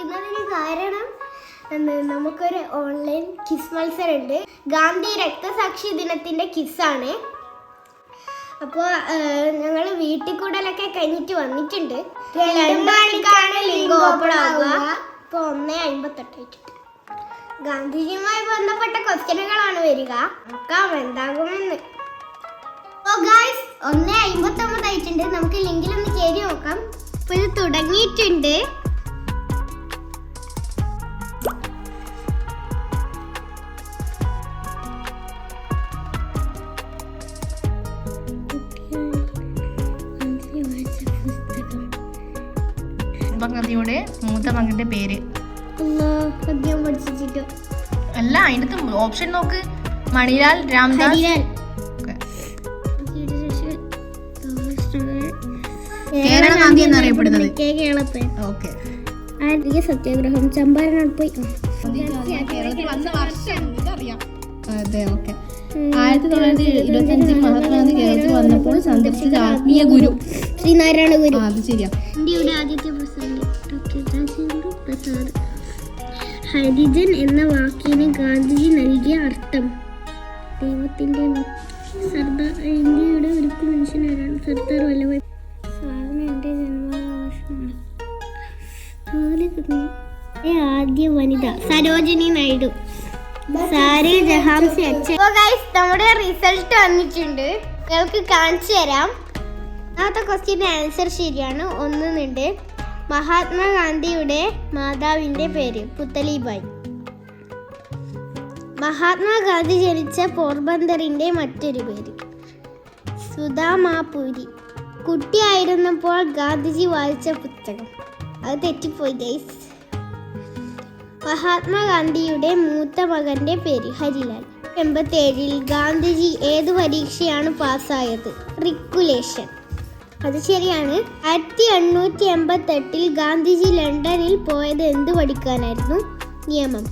വിളിക്കുന്നതിന് കാരണം നമുക്കൊരു online quiz മത്സരമുണ്ട്. Gandhi രക്തസാക്ഷി ദിനത്തിൻ്റെ ക്വിസാണ്. അപ്പോൾ ഞങ്ങൾ വീട്ടിൽ കൂടലൊക്കെ കഴിഞ്ഞിട്ട് വന്നിട്ടുണ്ട്. 2 മണിക്കാണ് ലിങ്ക് ഓപ്പൺ ആവുക. ഇപ്പോൾ 1:58. ഗാന്ധിജിയുമായി ബന്ധപ്പെട്ട ക്വസ്റ്റ്യനുകളാണ് വരിക. നോക്കാം എന്താകുമെന്ന്. അപ്പോൾ ഗായ്സ് 1:59 ആയിട്ടുണ്ട്. നമുക്ക് ലിങ്കിലൊന്ന് കയറി നോക്കാം. ഇപ്പോൾ ഇത് തുടങ്ങിയിട്ടുണ്ട്. ഗാന്ധിയുടെ മൂത്ത മകന്റെ പേര് അല്ല, അതിനകത്ത് ഓപ്ഷൻ നോക്ക്. മണിലാൽ രാംദാസ്. കേരള ഗാന്ധി എന്നറിയപ്പെടുന്നത് ഓക്കെ. ആദ്യ സത്യാഗ്രഹം ചമ്പാരനാട് പോയി. അതെ ഓക്കെ. 1925 മഹാത്മാഗാന്ധി കേരളത്തിൽ വന്നപ്പോൾ സന്ദർശിച്ച ആത്മീയ ഗുരു ശ്രീനാരായണ ഗുരു. അത് ശരിയാ. ഇന്ത്യയുടെ ആദ്യത്തെ പ്രസിഡന്റ് പ്രസാദ്. ഹരിജൻ എന്ന വാക്കിന് ഗാന്ധിജി നൽകിയ അർത്ഥം ദൈവത്തിന്റെ. ഇന്ത്യയുടെ ഒരു മനുഷ്യനാരാണ് സർദാർ വല്ലഭായ്. സ്വാതന്ത്ര്യം എന്റെ ജന്മാവകാശമാണ്. ആദ്യ വനിത സരോജിനി നായിഡു. നമ്മുടെ റിസൾട്ട് വന്നിട്ടുണ്ട്. നിങ്ങൾക്ക് കാണിച്ചു തരാം. ഒന്നാമത്തെ ക്വസ്റ്റ്യൻ്റെ ആൻസർ ശരിയാണ്. 1 മഹാത്മാഗാന്ധിയുടെ മാതാവിൻ്റെ പേര് പുത്തലിബായി. മഹാത്മാഗാന്ധി ജനിച്ച പോർബന്തറിൻ്റെ മറ്റൊരു പേര് സുധാമാപുരി. കുട്ടിയായിരുന്നപ്പോൾ ഗാന്ധിജി വായിച്ച പുസ്തകം. അത് തെറ്റിപ്പോയി ഗൈസ്. മഹാത്മാഗാന്ധിയുടെ മൂത്ത മകന്റെ പേര് ഹരിലാൽ. 87 ഗാന്ധിജി ഏത് പരീക്ഷയാണ് പാസ്സായത്? റിക്കുലേഷൻ. അത് ശരിയാണ്. 1888 ഗാന്ധിജി ലണ്ടനിൽ പോയത് എന്ത് പഠിക്കാനായിരുന്നു? നിയമം.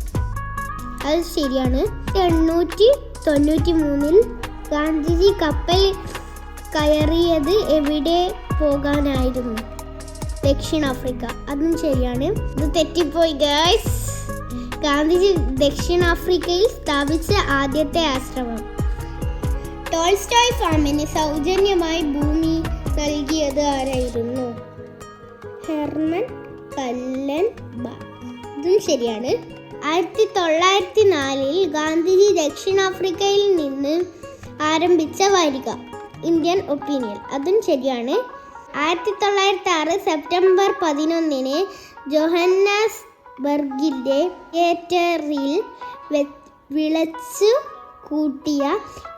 അത് ശരിയാണ്. 1893 ഗാന്ധിജി കപ്പൽ കയറിയത് എവിടെ പോകാനായിരുന്നു? ദക്ഷിണാഫ്രിക്ക. അതും ശരിയാണ്. ഇത് തെറ്റിപ്പോയി ഗൈസ്. ഗാന്ധിജി ദക്ഷിണാഫ്രിക്കയിൽ സ്ഥാപിച്ച ആദ്യത്തെ ആശ്രമം. ടോൾസ്റ്റോയ് ഫാമിന് സൗജന്യമായി ഭൂമി നൽകിയത് ആരായിരുന്നു? ഹെർമൻ കല്ലൻബാക്ക്. ഇതും ശരിയാണ്. 1904 ഗാന്ധിജി ദക്ഷിണാഫ്രിക്കയിൽ നിന്ന് ആരംഭിച്ച വാരിക ഇന്ത്യൻ ഒപ്പീനിയൻ. അതും ശരിയാണ്. 1906 സെപ്റ്റംബർ 11 ജോഹന്നാസ്ബർഗിലെ തിയേറ്ററിൽ വിളിച്ചു കൂട്ടിയ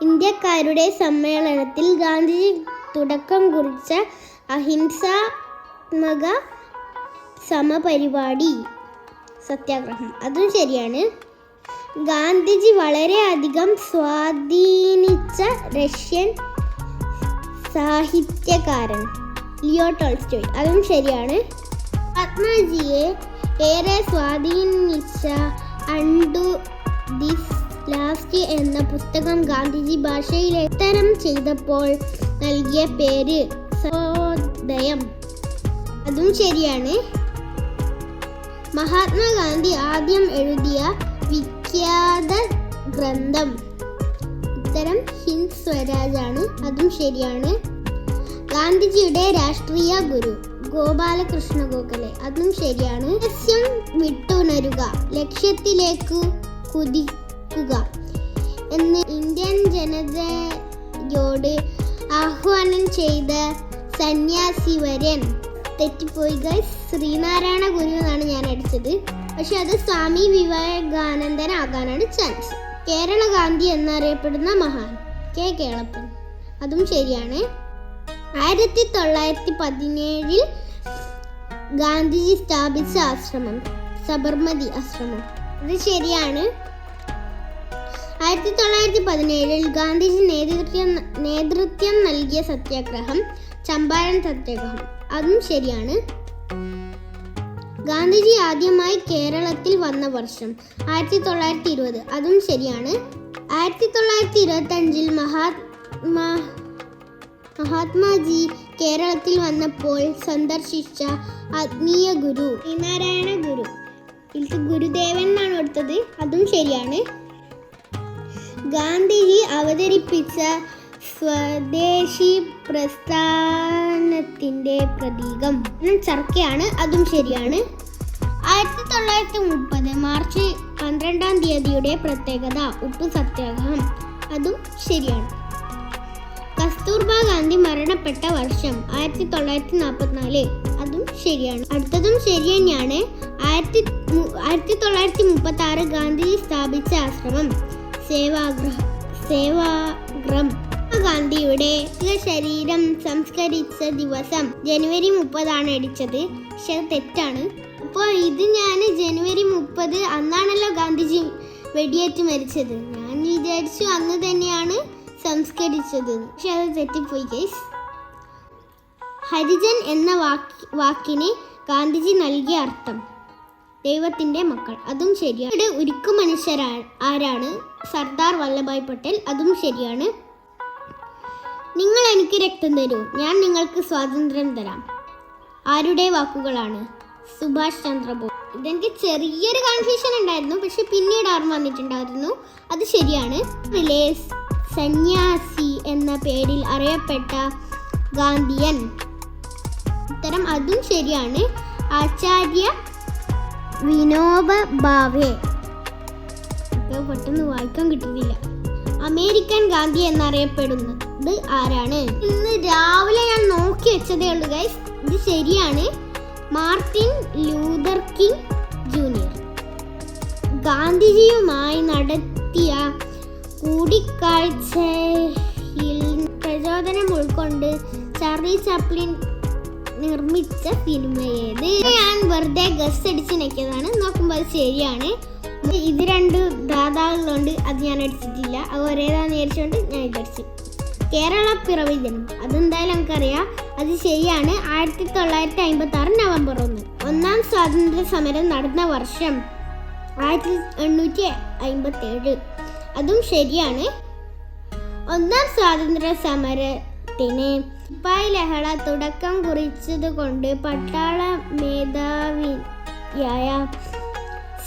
ഇന്ത്യക്കാരുടെ സമ്മേളനത്തിൽ ഗാന്ധിജി തുടക്കം കുറിച്ച അഹിംസാത്മക സമപരിപാടി സത്യാഗ്രഹം. അതും ശരിയാണ്. ഗാന്ധിജി വളരെയധികം സ്വാധീനിച്ച റഷ്യൻ സാഹിത്യകാരൻ ലിയോ ടോൾസ്റ്റോയ്. അതും ശരിയാണ്. മഹാത്മാജിയെ ഏറെ സ്വാധീനിച്ച അൺഡു ദിസ് ലാസ്റ്റ് എന്ന പുസ്തകം ഗാന്ധിജി ഭാഷയിൽ വിവർത്തനം ചെയ്തപ്പോൾ നൽകിയ പേര് സഹോദയം. അതും ശരിയാണ്. മഹാത്മാഗാന്ധി ആദ്യം എഴുതിയ വിഖ്യാത ഗ്രന്ഥം ഉത്തരം ഹിന്ദ് സ്വരാജ് ആണ്. അതും ശരിയാണ്. ഗാന്ധിജിയുടെ രാഷ്ട്രീയ ഗുരു ഗോപാലകൃഷ്ണ ഗോഖലെ. അതും ശരിയാണ്. ലക്ഷ്യം വിട്ടുണരുക, ലക്ഷ്യത്തിലേക്ക് കുതിക്കുക എന്ന് ഇന്ത്യൻ ജനതയോട് ആഹ്വാനം ചെയ്ത സന്യാസി വര്യൻ. തെറ്റിപ്പോയി ഗൈസ്. ശ്രീനാരായണ ഗുരു എന്നാണ് ഞാൻ അടിച്ചത്. പക്ഷെ അത് സ്വാമി വിവേകാനന്ദനാകാനാണ് ചാൻസ്. കേരള ഗാന്ധി എന്നറിയപ്പെടുന്ന മഹാൻ കെ കേളപ്പൻ. അതും ശരിയാണ്. 1917 ഗാന്ധിജി സ്ഥാപിച്ച ആശ്രമം സബർമതി ആശ്രമം. അത് ശരിയാണ്. 1917 ഗാന്ധിജി നേതൃത്വം നൽകിയ സത്യാഗ്രഹം ചമ്പാരൻ സത്യാഗ്രഹം. അതും ശരിയാണ്. ഗാന്ധിജി ആദ്യമായി കേരളത്തിൽ വന്ന വർഷം 1920. അതും ശരിയാണ്. 1925 മഹാത്മാജി കേരളത്തിൽ വന്നപ്പോൾ സന്ദർശിച്ച ആത്മീയ ഗുരു ശ്രീനാരായണ ഗുരു. ഇതിൽ ഗുരുദേവൻ എന്നാണ് കൊടുത്തത്, അതും ശരിയാണ്. ഗാന്ധിജി അവതരിപ്പിച്ച സ്വദേശി പ്രസ്ഥാനത്തിന്റെ പ്രതീകം ചർക്കയാണ്, അതും ശരിയാണ്. 1930 മാർച്ച് 12-ാം തീയതിയുടെ പ്രത്യേകത ഉപ്പ് സത്യാഗ്രഹം, അതും ശരിയാണ്. കസ്തൂർബ ഗാന്ധി മരണപ്പെട്ട വർഷം 1944, അതും ശരിയാണ്. അടുത്തതും ശരി തന്നെയാണ്. 1936 ഗാന്ധിജി സ്ഥാപിച്ച ആശ്രമം സേവാഗ്രം. ഗാന്ധിയുടെ ശരീരം സംസ്കരിച്ച ദിവസം ജനുവരി 30 അടിച്ചത്, പക്ഷെ അത് തെറ്റാണ്. അപ്പോൾ ഇത് ഞാൻ ജനുവരി 30 അന്നാണല്ലോ ഗാന്ധിജി വെടിയേറ്റ് മരിച്ചത്. ഞാൻ വിചാരിച്ചു അന്ന് തന്നെയാണ് സംസ്കരിച്ചത്, പക്ഷെ അത് തെറ്റിപ്പോയി ഗൈസ്. ഹരിജൻ എന്ന വാക്കിന് ഗാന്ധിജി നൽകിയ അർത്ഥം ദൈവത്തിന്റെ മക്കൾ, അതും ശരിയാണ്. ഉരുക്കു മനുഷ്യർ ആരാണ്? സർദാർ വല്ലഭായ് പട്ടേൽ, അതും ശരിയാണ്. നിങ്ങൾ എനിക്ക് രക്തം തരൂ, ഞാൻ നിങ്ങൾക്ക് സ്വാതന്ത്ര്യം തരാം, ആരുടെ വാക്കുകളാണ്? സുഭാഷ് ചന്ദ്രബോസ്. ഇതെനിക്ക് ചെറിയൊരു കൺഫ്യൂഷൻ ഉണ്ടായിരുന്നു, പക്ഷെ പിന്നീട് ഓർമ്മ വന്നിട്ടുണ്ടായിരുന്നു, അത് ശരിയാണ്. സന്യാസി എന്ന പേരിൽ അറിയപ്പെട്ട ഗാന്ധിയൻ, ഉത്തരം അതും ശരിയാണ്. ആചാര്യ വിനോബ ഭാവെ, പെട്ടെന്ന് വായിക്കാൻ കിട്ടുന്നില്ല. അമേരിക്കൻ ഗാന്ധി എന്നറിയപ്പെടുന്നത് ആരാണ്? ഇന്ന് രാവിലെ ഞാൻ നോക്കി വെച്ചതേ ഉള്ളൂ ഗൈസ്, ഇത് ശരിയാണ്. Martin Luther King Junior. ഗാന്ധിജിയുമായി നടത്തിയ കൂടിക്കാഴ്ചയിൽ പ്രചോദനം ഉൾക്കൊണ്ട് ചാർലി ചാപ്ലിൻ നിർമ്മിച്ച സിനിമ ഏത്? ഞാൻ വെറുതെ ഗസ് അടിച്ച് നോക്കിയതാണ്, നോക്കുമ്പോൾ അത് ശരിയാണ്. ഇത് രണ്ട് ദാതാക്കളുണ്ട്, അത് ഞാൻ അടിച്ചിട്ടില്ല, അത് ഒരേതാന്ന് വിചാരിച്ചുകൊണ്ട് ഞാൻ ഇതടിച്ചു. കേരള പിറവി ദിനം, അതെന്തായാലും നമുക്കറിയാം, അത് ശരിയാണ്. 1956 നവംബർ 1. ഒന്നാം സ്വാതന്ത്ര്യ സമരം നടന്ന വർഷം 1857, അതും ശരിയാണ്. ഒന്നാം സ്വാതന്ത്ര്യ സമരത്തിന് സിപ്പായി ലഹള തുടക്കം കുറിച്ചതുകൊണ്ട് പട്ടാള മേധാവിയായ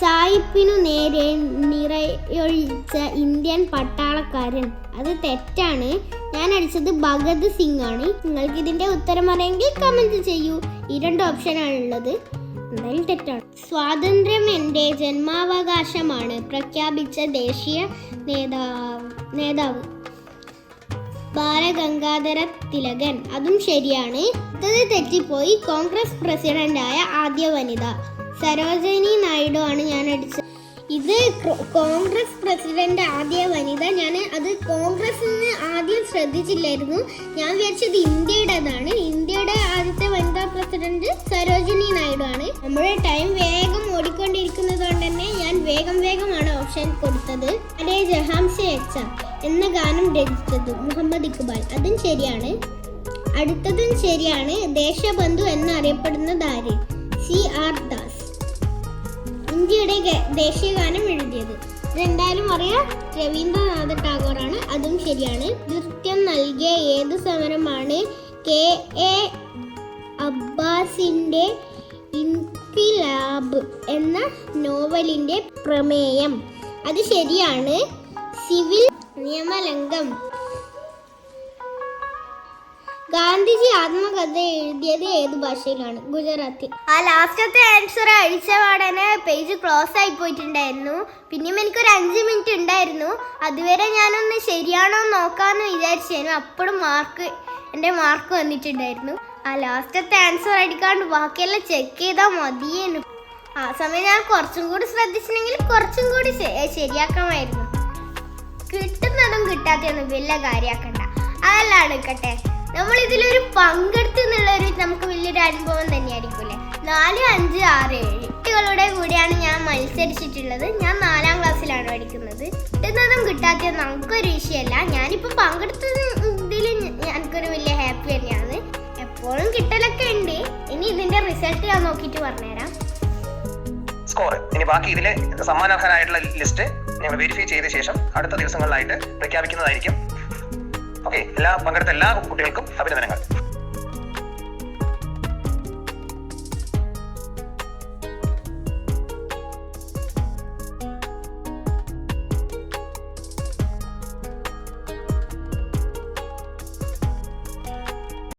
സായിപ്പിനു നേരെ നിറയൊഴിച്ച ഇന്ത്യൻ പട്ടാളക്കാരൻ, അത് തെറ്റാണ്. ഞാൻ അടിച്ചത് ഭഗത് സിംഗ് ആണ്. നിങ്ങൾക്ക് ഇതിന്റെ ഉത്തരം അറിയെങ്കിൽ കമന്റ് ചെയ്യൂ. ഈ 2 ഓപ്ഷനാണുള്ളത്, എന്തായാലും തെറ്റാണ്. സ്വാതന്ത്ര്യം എൻ്റെ ജന്മാവകാശമാണ് പ്രഖ്യാപിച്ച ദേശീയ നേതാവ് ബാലഗംഗാധര തിലകൻ, അതും ശരിയാണ്. ഇത് തെറ്റിപ്പോയി. കോൺഗ്രസ് പ്രസിഡന്റായ ആദ്യ വനിത സരോജിനി നായിഡു ആണ് ഞാൻ അടിച്ചത്. ഇത് കോൺഗ്രസ് പ്രസിഡന്റ് ആദ്യ വനിത, ഞാൻ അത് കോൺഗ്രസിന് ആദ്യം ശ്രദ്ധിച്ചില്ലായിരുന്നു, ഞാൻ വിചാരിച്ചത് ഇന്ത്യയുടേതാണ്. ഇന്ത്യയുടെ ആദ്യത്തെ വനിതാ പ്രസിഡന്റ് സരോജിനി നായിഡു ആണ്. നമ്മുടെ ടൈം വേഗം ഓടിക്കൊണ്ടിരിക്കുന്നത് കൊണ്ട് തന്നെ ഞാൻ വേഗമാണ് ഓപ്ഷൻ കൊടുത്തത്. അതെ, ജഹാംസെ അച്ച എന്ന ഗാനം രചിച്ചത് മുഹമ്മദ് ഇക്ബാൽ, അതും ശരിയാണ്. അടുത്തതും ശരിയാണ്. ദേശബന്ധു എന്നറിയപ്പെടുന്നത് ആര്? CR ദാസ്. ഇന്ത്യയുടെ ദേശീയ ഗാനം എഴുതിയത് ഇതെന്തായാലും അറിയാം, രവീന്ദ്രനാഥ ടാഗോറാണ്, അതും ശരിയാണ്. നൃത്യം നൽകിയ ഏത് സമരമാണ് KA അബ്ബാസിന്റെ ഇൻക്വിലാബ് എന്ന നോവലിന്റെ പ്രമേയം? അത് ശരിയാണ്, സിവിൽ നിയമലംഘനം. ഗാന്ധിജി ആത്മകഥ എഴുതിയത് ഏത് ഭാഷയിലാണ്? ഗുജറാത്തി. ആ ലാസ്റ്റത്തെ ആൻസർ അഴിച്ച പാടനെ പേജ് ക്ലോസ് ആയി പോയിട്ടുണ്ടായിരുന്നു. പിന്നെയും എനിക്കൊരു 5 മിനിറ്റ് ഉണ്ടായിരുന്നു, അതുവരെ ഞാനൊന്ന് ശരിയാണോ നോക്കാമെന്ന് വിചാരിച്ചു. അപ്പോഴും എൻ്റെ മാർക്ക് വന്നിട്ടുണ്ടായിരുന്നു. ആ ലാസ്റ്റത്തെ ആൻസർ അടിക്കാണ്ട് ബാക്കിയെല്ലാം ചെക്ക് ചെയ്താൽ മതിയേനു. ആ സമയം ഞാൻ കുറച്ചും കൂടി ശ്രദ്ധിച്ചിട്ടുണ്ടെങ്കിൽ കുറച്ചും കൂടി ശരിയാക്കാമായിരുന്നു. കിട്ടുന്നതും കിട്ടാത്തതൊന്നും വലിയ കാര്യമാക്കണ്ട, അതെല്ലാം എടുക്കട്ടെ. നമ്മൾ ഇതിലൊരു പങ്കെടുത്തു എന്നുള്ളൊരു നമുക്ക് വലിയൊരു അനുഭവം തന്നെയായിരിക്കും. 4, 5, 6, 7 കുട്ടികളുടെ കൂടെയാണ് ഞാൻ മത്സരിച്ചിട്ടുള്ളത്. ഞാൻ 4ാം ക്ലാസ്സിലാണ് പഠിക്കുന്നത്. കിട്ടുന്നതും കിട്ടാത്തതും നമുക്കൊരു വിഷയമല്ല. ഞാനിപ്പോൾ പങ്കെടുത്തതിൽ എനിക്കൊരു വലിയ ഹാപ്പി തന്നെയാണ്. എപ്പോഴും കിട്ടലൊക്കെ ഉണ്ട്. ഇനി ഇതിന്റെ റിസൾട്ട് ഞാൻ നോക്കിയിട്ട് പറഞ്ഞുതരാം. സ്കോർ ഇനി ബാക്കി ഇതിലെ സമ്മാനാർഹനായിട്ടുള്ള ലിസ്റ്റ് ഞങ്ങൾ വെരിഫൈ ചെയ്ത ശേഷം അടുത്ത ദിവസങ്ങളിലായിട്ട് പ്രഖ്യാപിക്കുന്നതായിരിക്കും. ഓക്കെ, പങ്കെടുത്ത എല്ലാ കുട്ടികൾക്കും അഭിനന്ദനങ്ങൾ.